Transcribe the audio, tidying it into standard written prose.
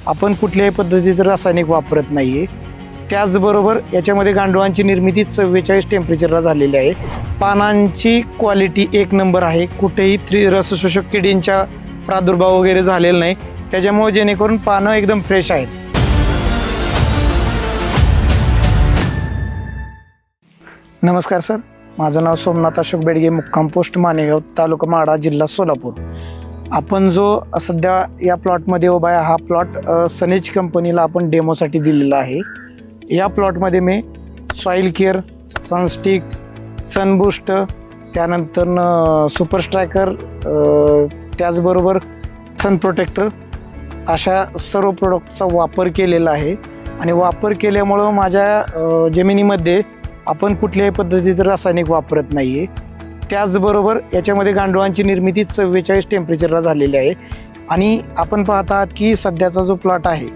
आपण कुठल्याही पद्धतीचं रासायनिक वापरत नाहीये। त्याचबरोबर याच्यामध्ये गांडुळांची निर्मिती 44 टेम्परेचरला झालेली आहे। पानांची क्वालिटी एक नंबर आहे, कुठेही रसशोषक किडींचा प्रादुर्भाव वगैरे झालेला नाही, त्याच्यामुळे जेणेकरून पानं एकदम फ्रेश आहेत। नमस्कार सर, माझं नाव सोमनाथ अशोक बेडगे, मुक्काम पोस्ट मानेगाव, तालुका माढा, जिल्हा सोलापूर। आपण जो सध्या या प्लॉटमध्ये उभा आहे, हा प्लॉट सनेज कंपनीला आपण डेमोसाठी दिलेला आहे। या प्लॉटमध्ये मी सॉइल केअर, सनस्टिक, सनबूस्ट, त्यानंतर सुपर स्ट्रायकर, त्याचबरोबर सन प्रोटेक्टर अशा सर्व प्रोडक्टचा वापर केलेला आहे। आणि वापर केल्यामुळं माझ्या जमिनीमध्ये आपण कुठल्याही पद्धतीचं रासायनिक वापरत नाहीये। त्याचबरोबर याच्यामध्ये गांडुळांची निर्मिती 44 टेम्परेचरला झालेली आहे। आणि आपण पाहत आहात की सध्याचा जो प्लॉट आहे